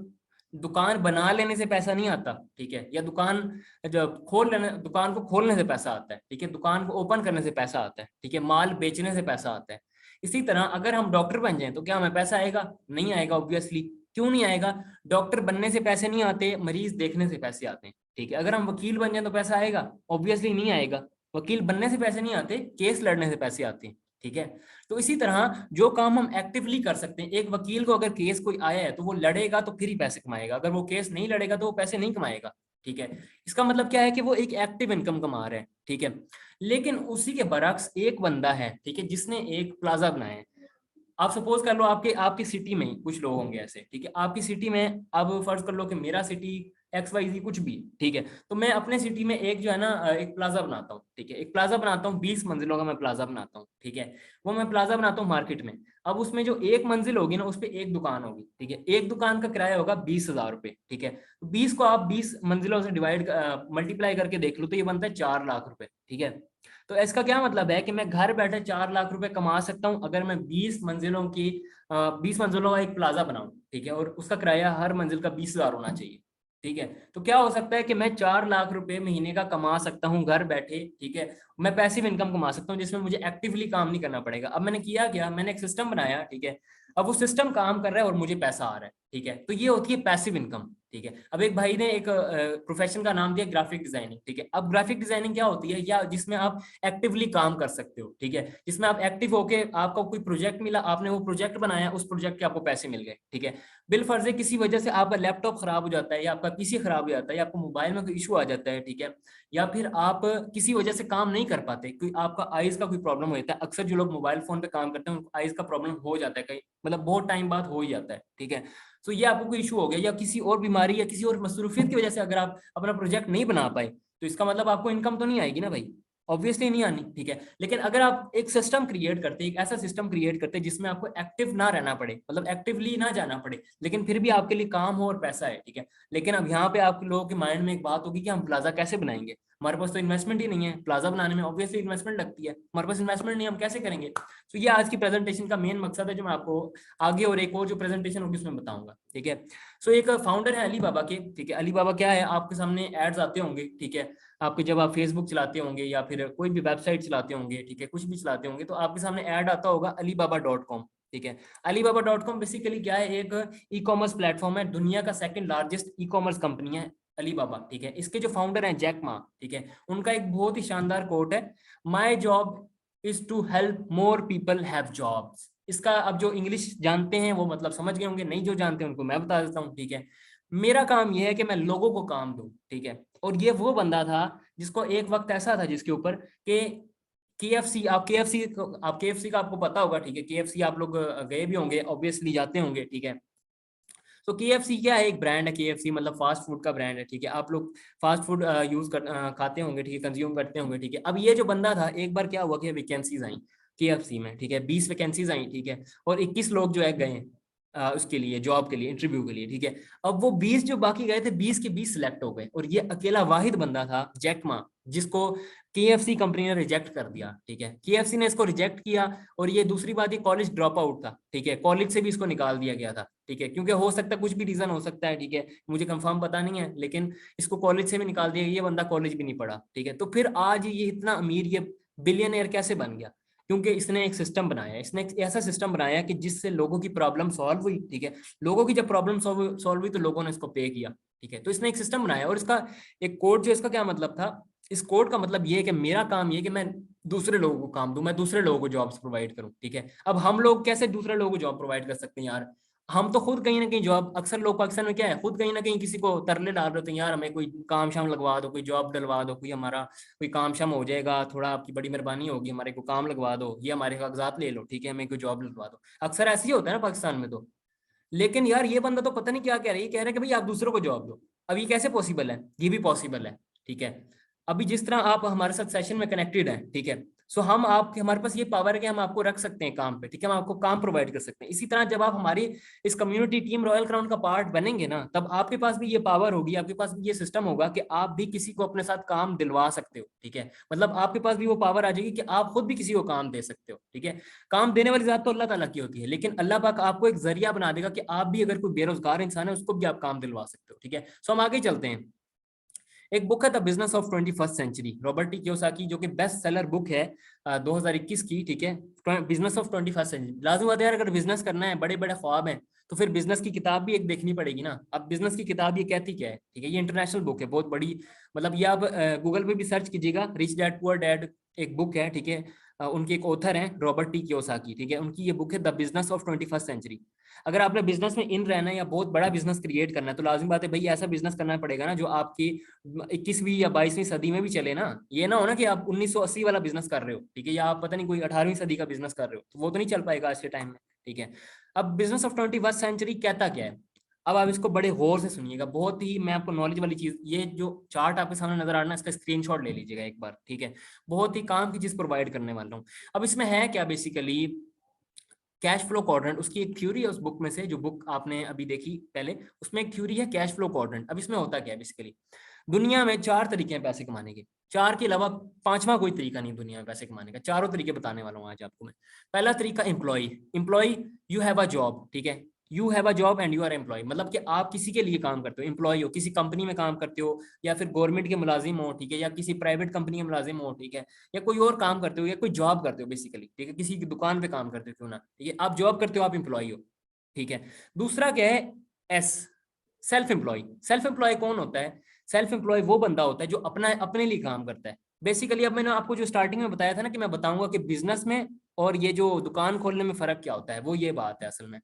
दुकान बना लेने से पैसा नहीं आता, ठीक है, या दुकान जब खोल लेने, दुकान को खोलने से पैसा आता है, ठीक है, दुकान को ओपन करने से पैसा आता है, ठीक है, माल बेचने से पैसा आता है। इसी तरह अगर हम डॉक्टर बन जाएं तो क्या हमें पैसा आएगा? नहीं आएगा, ऑब्वियसली। क्यों नहीं आएगा? डॉक्टर बनने से पैसे नहीं आते, मरीज देखने से पैसे आते हैं, ठीक है। अगर हम वकील बन जाए तो पैसा आएगा? ऑब्वियसली नहीं आएगा। वकील बनने से पैसे नहीं आते, केस लड़ने से पैसे आते हैं, ठीक है। तो इसी तरह जो काम हम एक्टिवली कर सकते हैं, एक वकील को अगर केस कोई आया है तो वो लड़ेगा तो फिर ही पैसे कमाएगा, अगर वो केस नहीं लड़ेगा तो वो पैसे नहीं कमाएगा, ठीक है। इसका मतलब क्या है कि वो एक एक्टिव इनकम कमा रहा है, ठीक है। लेकिन उसी के बरक्स एक बंदा है, ठीक है, जिसने एक प्लाजा बनाया है। आप सपोज कर लो आपके आपकी सिटी में कुछ लोग होंगे ऐसे, ठीक है, आपकी सिटी में, अब फर्ज कर लो कि मेरा सिटी XYZ कुछ भी, ठीक है, तो मैं अपने सिटी में एक जो है ना एक प्लाजा बनाता हूँ, ठीक है, एक प्लाजा बनाता हूँ, 20 मंजिलों का मैं प्लाजा बनाता हूँ, ठीक है। वो मैं प्लाजा बनाता हूँ मार्केट में। अब उसमें जो एक मंजिल होगी ना, उस पर एक दुकान होगी, ठीक है, एक दुकान का किराया होगा 20,000 रुपए, ठीक है। तो 20 को आप 20 मंजिलों से डिवाइड मल्टीप्लाई करके देख लो, तो ये बनता है 4 लाख रुपए, ठीक है। तो इसका क्या मतलब है कि मैं घर बैठे 4 लाख रुपए कमा सकता हूं अगर मैं 20 मंजिलों का एक प्लाजा बनाऊं, ठीक है, और उसका किराया हर मंजिल का 20,000 होना चाहिए, ठीक है। तो क्या हो सकता है कि मैं 4 लाख रुपए महीने का कमा सकता हूं घर बैठे, ठीक है। मैं पैसिव इनकम कमा सकता हूं जिसमें मुझे एक्टिवली काम नहीं करना पड़ेगा। अब मैंने किया क्या, मैंने एक सिस्टम बनाया, ठीक है, अब वो सिस्टम काम कर रहा है और मुझे पैसा आ रहा है, ठीक है। तो ये होती है पैसिव इनकम, ठीक है। अब एक भाई ने एक प्रोफेशन का नाम दिया ग्राफिक डिजाइनिंग, ठीक है। अब ग्राफिक डिजाइनिंग क्या होती है, या जिसमें आप एक्टिवली काम कर सकते हो, ठीक है, जिसमें आप एक्टिव होके आपको कोई प्रोजेक्ट मिला, आपने वो प्रोजेक्ट बनाया, उस प्रोजेक्ट के आपको पैसे मिल गए, ठीक है। बिल फर्ज है किसी वजह से आपका लैपटॉप खराब हो जाता है, या आपका पीसी खराब हो जाता है, या आपको मोबाइल में कोई इशू आ जाता है, ठीक है, या फिर आप किसी वजह से काम नहीं कर पाते, कोई आपका आईज का कोई प्रॉब्लम हो जाता है। अक्सर जो लोग मोबाइल फोन पे काम करते हैं उनको आईज का प्रॉब्लम हो जाता है, कहीं मतलब बहुत टाइम बाद हो ही जाता है, ठीक है। तो ये आपको कोई इशू हो गया, या किसी और बीमारी या किसी और मसरूफियत की वजह से अगर आप अपना प्रोजेक्ट नहीं बना पाए, तो इसका मतलब आपको इनकम तो नहीं आएगी ना भाई, ऑब्वियसली नहीं आनी, ठीक है। लेकिन अगर आप एक सिस्टम क्रिएट करते, एक ऐसा सिस्टम क्रिएट करते जिसमें आपको एक्टिव ना रहना पड़े, मतलब एक्टिवली ना जाना पड़े, लेकिन फिर भी आपके लिए काम हो और पैसा है, ठीक है। लेकिन अब यहाँ पे आप लोगों के माइंड में एक बात होगी कि हम प्लाजा कैसे बनाएंगे। हमारे पास तो इन्वेस्टमेंट ही नहीं है, प्लाजा बनाने में ऑब्वियसली इन्वेस्टमेंट लगती है, हमारे पास इन्वेस्टमेंट नहीं, हम कैसे करेंगे। तो ये आज की प्रेजेंटेशन का मेन मकसद है, जो मैं आपको आगे और एक और जो प्रेजेंटेशन होगी उसमें बताऊंगा, ठीक है। सो एक फाउंडर है अली बाबा के, ठीक है। अली बाबा क्या है, आपके सामने एड्स आते होंगे, ठीक है, आपके जब आप फेसबुक चलाते होंगे या फिर कोई भी वेबसाइट चलाते होंगे, ठीक है, कुछ भी चलाते होंगे, तो आपके सामने ऐड आता होगा alibaba.com, ठीक है। alibaba.com बेसिकली क्या है, एक ई कॉमर्स प्लेटफॉर्म है, दुनिया का second largest e commerce company है अलीबाबा, ठीक है। इसके जो फाउंडर हैं जैक मा, ठीक है, उनका एक बहुत ही शानदार कोट है, my job is to help more people have jobs. इसका अब जो इंग्लिश जानते हैं वो मतलब समझ गए होंगे, नहीं जो जानते हैं उनको मैं बता देता हूँ, ठीक है। मेरा काम यह है कि मैं लोगों को काम दूं, ठीक है। और ये वो बंदा था जिसको एक वक्त ऐसा था जिसके ऊपर कि केएफसी, आप केएफसी का आपको पता होगा, ठीक है, केएफसी आप लोग गए भी होंगे, ऑब्वियसली जाते होंगे, ठीक है। तो केएफसी क्या है, एक ब्रांड है केएफसी, मतलब फास्ट फूड का ब्रांड है, ठीक है। आप लोग फास्ट फूड खाते होंगे, ठीक है, कंज्यूम करते होंगे, ठीक है। अब ये जो बंदा था, एक बार क्या हुआ कि वैकेंसीज आई केएफसी में, ठीक है, 20 वैकेंसीज आई, ठीक है, और 21 लोग जो है गए उसके लिए, जॉब के लिए, इंटरव्यू के लिए, ठीक है। अब वो 20 जो बाकी गए थे, 20 के 20 सिलेक्ट हो गए, और ये अकेला वाहिद बंदा था जैकमा, जिसको केएफसी कंपनी ने रिजेक्ट कर दिया, ठीक है। केएफसी ने इसको रिजेक्ट किया, और ये दूसरी बात, ये कॉलेज ड्रॉप आउट था, ठीक है, कॉलेज से भी इसको निकाल दिया गया था, ठीक है, क्योंकि हो सकता है कुछ भी रीजन हो सकता है, ठीक है, मुझे कंफर्म पता नहीं है, लेकिन इसको कॉलेज से भी निकाल दिया, ये बंदा कॉलेज भी नहीं पढ़ा, ठीक है। तो फिर आज ये इतना अमीर, ये बिलियनियर कैसे बन गया, क्योंकि इसने एक सिस्टम बनाया, इसने एक ऐसा सिस्टम बनाया कि जिससे लोगों की प्रॉब्लम सॉल्व हुई, ठीक है। लोगों की जब प्रॉब्लम सॉल्व हुई तो लोगों ने इसको पे किया, ठीक है। तो इसने एक सिस्टम बनाया, और इसका एक कोड जो, इसका क्या मतलब था, इस कोड का मतलब ये है कि मेरा काम ये है कि मैं दूसरे लोगों को काम दूं, मैं दूसरे लोगों को जॉब्स प्रोवाइड करूं, ठीक है। अब हम लोग कैसे दूसरे लोगों को जॉब प्रोवाइड कर सकते हैं यार, हम तो खुद कहीं ना कहीं जॉब, अक्सर लोग पाकिस्तान में क्या है, खुद कहीं ना कहीं किसी को तरले डाल रहे होते हैं, यार हमें कोई काम शाम लगवा दो, कोई जॉब डलवा दो, कोई हमारा कोई काम शाम हो जाएगा, थोड़ा आपकी बड़ी मेहरबानी होगी, हमारे को काम लगवा दो, ये हमारे कागजात ले लो, ठीक है, हमें कोई जॉब लगवा दो। अक्सर ऐसे ही होता है ना पाकिस्तान में तो। लेकिन यार ये बंदा तो पता नहीं क्या कह रहा है, ये कह रहा है कि भाई आप दूसरों को जॉब दो। अब ये कैसे पॉसिबल है, ये भी पॉसिबल है, ठीक है। अभी जिस तरह आप हमारे साथ सेशन में कनेक्टेड हैं, ठीक है, सो हम आपके, हमारे पास ये पावर है कि हम आपको रख सकते हैं काम पे, ठीक है, हम आपको काम प्रोवाइड कर सकते हैं। इसी तरह जब आप हमारी इस कम्युनिटी टीम रॉयल क्राउन का पार्ट बनेंगे ना, तब आपके पास भी ये पावर होगी, आपके पास भी ये सिस्टम होगा कि आप भी किसी को अपने साथ काम दिलवा सकते हो, ठीक है। मतलब आपके पास भी वो पावर आ जाएगी कि आप खुद भी किसी को काम दे सकते हो, ठीक है। काम देने वाली जात तो अल्लाह ताला की होती है, लेकिन अल्लाह पाक आपको एक जरिया बना देगा कि आप भी, अगर कोई बेरोजगार इंसान है, उसको भी आप काम दिलवा सकते हो, ठीक है। सो हम आगे चलते हैं। एक बुक है the business of 21st century, Robert T Kiyosaki, जो कि बेस्ट सेलर बुक है 2021 की, ठीक है। बिजनेस ऑफ 21st सेंचुरी, लाजमी बात है यार, अगर बिजनेस करना है, बड़े बड़े ख्वाब हैं, तो फिर बिजनेस की किताब भी एक देखनी पड़ेगी ना। अब बिजनेस की किताब ये कहती क्या है, ठीक है, ये इंटरनेशनल बुक है, बहुत बड़ी, मतलब ये आप गूगल पे भी सर्च कीजिएगा, रिच डैड पुअर डैड एक बुक है, ठीक है। उनके एक ऑथर हैं रॉबर्ट टी कियोसाकी, ठीक है, उनकी ये बुक है the business of 21st century. अगर आपने बिजनेस में इन रहना है या बहुत बड़ा बिजनेस क्रिएट करना है, तो लाजमी बात है भाई, ऐसा बिजनेस करना पड़ेगा ना जो आपकी 21वीं या 22वीं सदी में भी चले ना। ये ना हो ना कि आप 1980 वाला बिजनेस कर रहे हो, ठीक है, या आप पता नहीं कोई 18वीं सदी का बिजनेस कर रहे हो, तो वो तो नहीं चल पाएगा आज के टाइम में, ठीक है। अब बिजनेस ऑफ 21st सेंचुरी कहता क्या है, अब आप इसको बड़े गौर से सुनिएगा, बहुत ही मैं आपको नॉलेज वाली चीज, ये जो चार्ट आपके सामने नजर आ रहा है ना, इसका स्क्रीनशॉट ले लीजिएगा एक बार, ठीक है। बहुत ही काम की चीज प्रोवाइड करने वाला हूँ। अब इसमें है क्या, बेसिकली कैश फ्लो क्वाड्रेंट, उसकी एक थ्योरी है उस बुक में से, जो बुक आपने अभी देखी पहले, उसमें एक थ्योरी है कैश फ्लो क्वाड्रेंट। अब इसमें होता क्या है, बेसिकली दुनिया में 4 तरीके हैं पैसे कमाने के, 4 के अलावा 5वां कोई तरीका नहीं दुनिया में पैसे कमाने का, चारों तरीके बताने वाला हूँ आज आपको मैं। पहला तरीका employ, employ, you have a job, ठीक है, you have a job and you are employ, मतलब कि आप किसी के लिए काम करते हो, एम्प्लॉय हो, किसी कंपनी में काम करते हो, या फिर गवर्नमेंट के मुलाजिम हो, ठीक है, या किसी प्राइवेट कंपनी के मुलाजिम हो, ठीक है, या कोई और काम करते हो, या कोई जॉब करते हो बेसिकली, ठीक है, किसी की दुकान पे काम करते हो क्यों ना, ठीक है, आप जॉब करते हो, आप एम्प्लॉय हो, ठीक है। दूसरा क्या है, S, self employ. Self employ कौन होता है, सेल्फ एम्प्लॉय वो बंदा होता है जो अपने लिए काम करता है बेसिकली। अब मैंने आपको जो स्टार्टिंग में बताया था ना कि मैं बताऊंगा कि बिजनेस में और ये जो दुकान खोलने में फर्क क्या होता है, वो ये बात है असल में।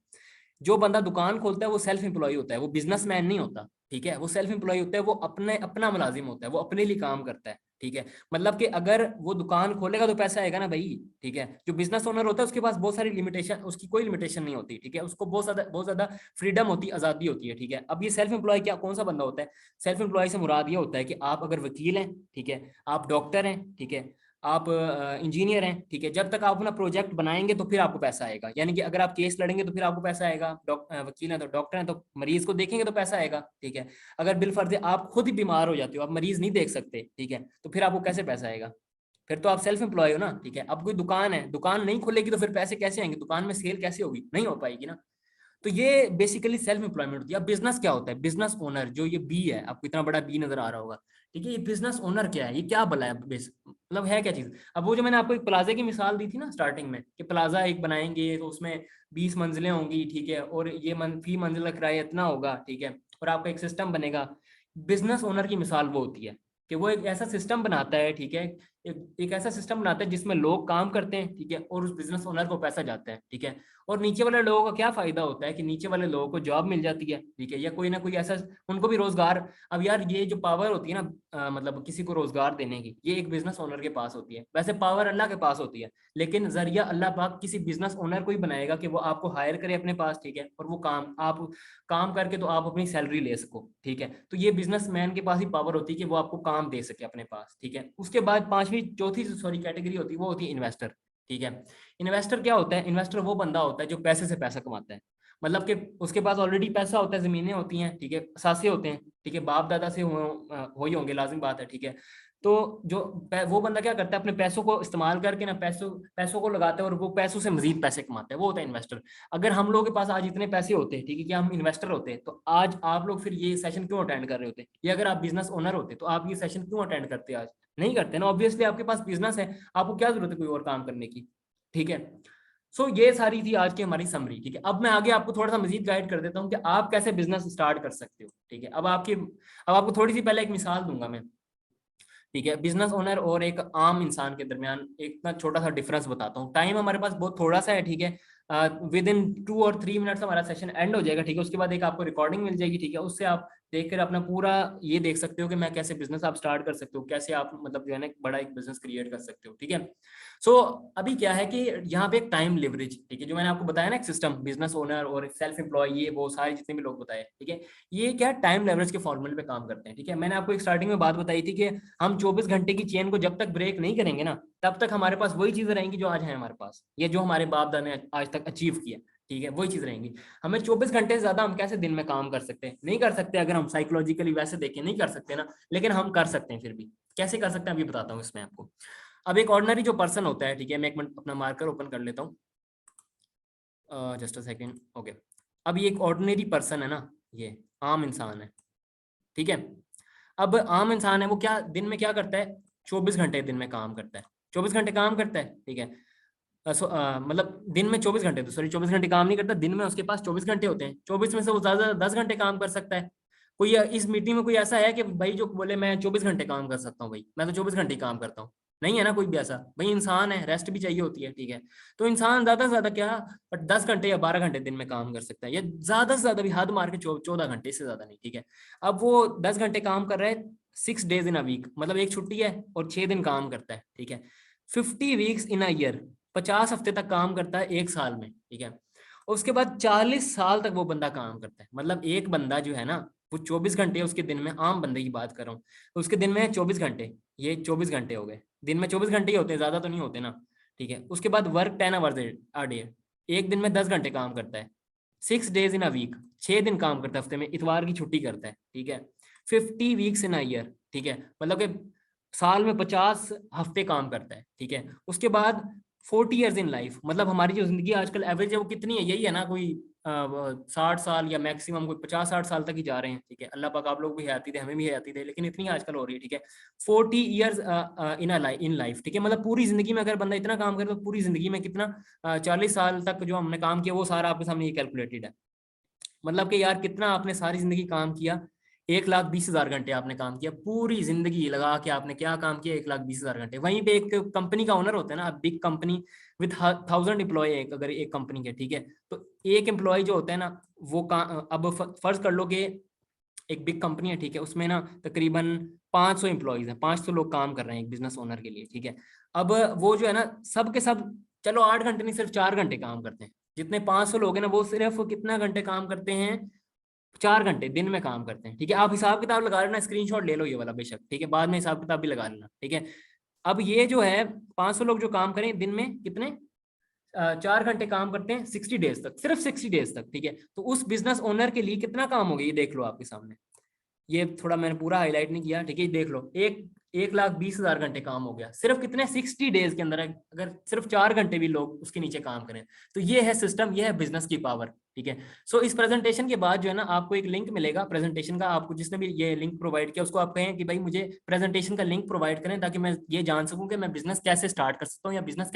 जो बंदा दुकान खोलता है वो सेल्फ एम्प्लॉय होता है, वो बिजनेसमैन नहीं होता, ठीक है, वो सेल्फ एम्प्लॉय होता है, वो अपना मुलाजिम होता है, वो अपने लिए काम करता है, ठीक है। मतलब कि अगर वो दुकान खोलेगा तो पैसा आएगा ना भाई, ठीक है। जो बिजनेस ओनर होता है उसके पास बहुत सारी लिमिटेशन, उसकी कोई लिमिटेशन नहीं होती, ठीक है, उसको बहुत ज्यादा फ्रीडम होती है, आजादी होती है, ठीक है। अब ये सेल्फ एम्प्लॉय क्या, कौन सा बंदा होता है, सेल्फ एम्प्लॉय से मुराद ये होता है कि आप अगर वकील हैं, ठीक है, आप डॉक्टर हैं, ठीक है, आप इंजीनियर हैं, ठीक है, जब तक आप अपना प्रोजेक्ट बनाएंगे तो फिर आपको पैसा आएगा। यानी कि अगर आप केस लड़ेंगे तो फिर आपको पैसा आएगा, वकील हैं तो डॉक्टर हैं तो मरीज को देखेंगे तो पैसा आएगा, ठीक है। अगर बिलफर्ज आप खुद ही बीमार हो जाते हो, आप मरीज नहीं देख सकते, ठीक है, तो फिर आपको कैसे पैसा आएगा? फिर तो आप सेल्फ एम्प्लॉय हो ना, ठीक है। अब कोई दुकान है, दुकान नहीं खुलेगी तो फिर पैसे कैसे आएंगे? दुकान में सेल कैसे होगी? नहीं हो पाएगी ना। तो ये बेसिकली सेल्फ एम्प्लॉयमेंट होती है। अब बिजनेस क्या होता है? बिजनेस ओनर, जो ये बी है, आपको इतना बड़ा बी नजर आ रहा होगा, ठीक है, ये बिजनेस ओनर क्या है? ये क्या भला है? मतलब है क्या चीज? अब वो जो मैंने आपको एक प्लाजा की मिसाल दी थी ना स्टार्टिंग में, कि प्लाजा एक बनाएंगे तो उसमें 20 मंजिलें होंगी, ठीक है, और ये फी मंजिल का किराया इतना होगा, ठीक है, और आपका एक सिस्टम बनेगा। बिजनेस ओनर की मिसाल वो होती है कि वो एक ऐसा सिस्टम बनाता है, ठीक है, एक ऐसा सिस्टम बनाता है जिसमें लोग काम करते हैं, ठीक है, और उस बिजनेस ओनर को पैसा जाता है, ठीक है। और नीचे वाले लोगों का क्या फायदा होता है कि नीचे वाले लोगों को जॉब मिल जाती है, ठीक है, या कोई ना कोई ऐसा, उनको भी रोजगार। अब यार ये जो पावर होती है ना, मतलब किसी को रोजगार देने की, ये एक बिजनेस ओनर के पास होती है। वैसे पावर अल्लाह के पास होती है, लेकिन जरिया अल्लाह पाक किसी बिजनेस ओनर को ही बनाएगा कि वो आपको हायर करे अपने पास, ठीक है, और वो आप काम करके तो आप अपनी सैलरी ले सको, ठीक है। तो ये बिजनेस मैन के पास ही पावर होती है कि वो आपको काम दे सके अपने पास, ठीक है। उसके बाद पांचवी चौथी सॉरी कैटेगरी होती है, वो होती है इन्वेस्टर, ठीक है। इन्वेस्टर क्या होता है? इन्वेस्टर वो बंदा होता है जो पैसे से पैसा कमाता है। मतलब कि उसके पास ऑलरेडी पैसा होता है, जमीनें होती हैं, ठीक है, सासे होते हैं, ठीक है, बाप दादा से हो ही होंगे, लाजिम बात है, ठीक है। तो जो वो बंदा क्या करता है, अपने पैसों को इस्तेमाल करके ना पैसों पैसों को लगाता है और वो पैसों से मजीद पैसे कमाता है, वो होता है इन्वेस्टर। अगर हम लोगों के पास आज इतने पैसे होते, ठीक है, कि हम इन्वेस्टर होते, तो आज आप लोग फिर ये सेशन क्यों अटेंड कर रहे होते? या अगर आप बिजनेस ओनर होते तो आप ये सेशन क्यों अटेंड करते? आज नहीं करते ना, ऑब्वियसली आपके पास बिजनेस है, आपको क्या जरूरत है कोई और काम करने की, ठीक है। सो ये सारी थी आज की हमारी समरी, ठीक है। अब मैं आगे आपको थोड़ा सा मजीद गाइड कर देता हूँ कि आप कैसे बिजनेस स्टार्ट कर सकते हो, ठीक है। अब आपको थोड़ी सी पहले एक मिसाल दूंगा मैं, ठीक है, बिजनेस ओनर और एक आम इंसान के दरमियान एक ना छोटा सा डिफरेंस बताता हूँ। टाइम हमारे पास बहुत थोड़ा सा है, ठीक है, विद इन 2 और 3 मिनट्स हमारा सेशन एंड हो जाएगा, ठीक है। उसके बाद एक आपको रिकॉर्डिंग मिल जाएगी, ठीक है, उससे आप देखकर अपना पूरा ये देख सकते हो कि मैं कैसे बिजनेस आप स्टार्ट कर सकते हो, कैसे आप मतलब जो है ना बड़ा एक बिजनेस क्रिएट कर सकते हो, ठीक है। सो अभी क्या है कि यहाँ पे एक टाइम लिवरेज, ठीक है, जो मैंने आपको बताया ना एक सिस्टम, बिजनेस ओनर और सेल्फ एम्प्लॉय, ये वो सारे जितने भी लोग बताए, ठीक है, ये क्या टाइम लेवरेज के फॉर्मूले पे काम करते हैं, ठीक है। मैंने आपको एक स्टार्टिंग में बात बताई थी कि हम 24 घंटे की चेन को जब तक ब्रेक नहीं करेंगे ना, तब तक हमारे पास वही चीजें रहेंगी जो आज है हमारे पास, ये जो हमारे बाप दादा ने आज तक अचीव किया, ठीक है, वही चीज रहेंगी। हमें 24 घंटे से ज्यादा हम कैसे दिन में काम कर सकते हैं? नहीं कर सकते। अगर हम साइकोलॉजिकली वैसे देखें नहीं कर सकते ना, लेकिन हम कर सकते हैं फिर भी। कैसे कर सकते हैं अभी बताता हूँ इसमें आपको। अब एक ऑर्डिनरी जो पर्सन होता है, ठीक है, मैं एक मिनट अपना मार्कर ओपन कर लेता हूँ, जस्ट अ सेकेंड, ओके। अब ये एक ऑर्डिनरी पर्सन है ना, ये आम इंसान है, ठीक है। अब आम इंसान है, वो क्या दिन में क्या करता है? 24 घंटे दिन में काम करता है, 24 घंटे काम करता है, ठीक है। मतलब दिन में 24 घंटे, तो सॉरी 24 घंटे काम नहीं करता, दिन में उसके पास 24 घंटे होते हैं। 24 में से वो ज्यादा 10 घंटे काम कर सकता है। कोई इस मीटिंग में कोई ऐसा है कि भाई जो बोले मैं 24 घंटे काम कर सकता हूँ, भाई मैं तो 24 घंटे ही काम करता हूँ? नहीं है ना कोई भी ऐसा। भाई इंसान है, रेस्ट भी चाहिए होती है, ठीक है। तो इंसान ज्यादा से ज्यादा क्या, बट 10 घंटे या 12 घंटे दिन में काम कर सकता है, या ज्यादा से ज्यादा भी हद मार के 14 घंटे, से ज्यादा नहीं, ठीक है। अब वो 10 घंटे काम कर रहा है 6 डेज इन अ वीक, मतलब एक छुट्टी है और 6 दिन काम करता है, ठीक है। 50 वीक्स इन अ ईयर, 50 हफ्ते तक काम करता है एक साल में, ठीक है। उसके बाद 40 साल तक वो बंदा काम करता है। मतलब एक बंदा जो है ना, वो 24 घंटे उसके दिन में, आम बंदे की बात कर रहा हूँ, उसके दिन में 24 घंटे, ये 24 घंटे हो गए, दिन में 24 घंटे ही होते हैं, ज्यादा तो नहीं होते ना, ठीक है। उसके बाद वर्क 10 आवर्स अ डे, एक दिन में 10 घंटे काम करता है। 6 डेज इन अ वीक, 6 दिन काम करता है हफ्ते में, इतवार की छुट्टी करता है, ठीक है। 50 वीक्स इन अ ईयर, ठीक है, मतलब कि साल में 50 हफ्ते काम करता है, ठीक है। उसके बाद 40 ईयर्स इन लाइफ, मतलब हमारी जो जिंदगी आजकल एवरेज है वो कितनी है? यही है ना, कोई 60 साल, या मैक्सिमम कोई 50-60 साल तक ही जा रहे हैं, ठीक है। अल्लाह पाक आप लोग भी हयाती थे, हमें भी हयाती थे, लेकिन इतनी आजकल हो रही है, ठीक है। 40 ईयर्स इन लाइफ, ठीक है, मतलब पूरी जिंदगी में अगर बंदा इतना काम करे तो पूरी जिंदगी में कितना, 40 साल तक जो हमने काम किया वो सारा आपके सामने ये कैलकुलेटेड है। मतलब कि यार कितना आपने सारी जिंदगी काम किया, 1,20,000 घंटे आपने काम किया, पूरी जिंदगी लगा के आपने क्या काम किया, 1,20,000 घंटे। वहीं पे एक कंपनी का ओनर होता है ना, बिग कंपनी विथ 1000 एम्प्लॉय, अगर एक कंपनी के, ठीक है, तो एक एम्प्लॉय जो होता है ना, वो अब फर्ज कर लो कि एक बिग कंपनी है, ठीक है, उसमें ना तकरीबन 500 एम्प्लॉयज हैं, 500 लोग काम कर रहे हैं एक बिजनेस ओनर के लिए, ठीक है। अब वो जो है ना, सब के सब चलो 8 घंटे नहीं, सिर्फ 4 घंटे काम करते हैं। जितने 500 लोग हैं ना, वो सिर्फ कितना घंटे काम करते हैं? 4 घंटे दिन में काम करते हैं, ठीक है। आप हिसाब किताब लगा लेना, स्क्रीनशॉट ले लो ये वाला बेशक, ठीक है, बाद में हिसाब किताब भी लगा लेना, ठीक है। अब ये जो है 500 लोग जो काम करें दिन में कितने 4 घंटे काम करते हैं 60 डेज तक, सिर्फ 60 डेज तक, ठीक है। तो उस बिजनेस ओनर के लिए कितना काम हो गया ये देख लो आपके सामने। ये थोड़ा मैंने पूरा हाईलाइट नहीं किया, ठीक है, देख लो 1,20,000 घंटे काम हो गया सिर्फ कितने 60 डेज के अंदर, अगर सिर्फ 4 घंटे भी लोग उसके नीचे काम करें। तो ये है सिस्टम, ये है बिजनेस की पावर, ठीक है। सो इस प्रेजेंटेशन के बाद जो है ना आपको एक लिंक मिलेगा प्रेजेंटेशन का, आपको जिसने भी ये लिंक प्रोवाइड किया उसको आप कहें कि भाई मुझे प्रेजेंटेशन का लिंक प्रोवाइड करें ताकि मैं ये जान सकूं कि मैं बिजनेस कैसे स्टार्ट कर सकता हूँ या बिजनेस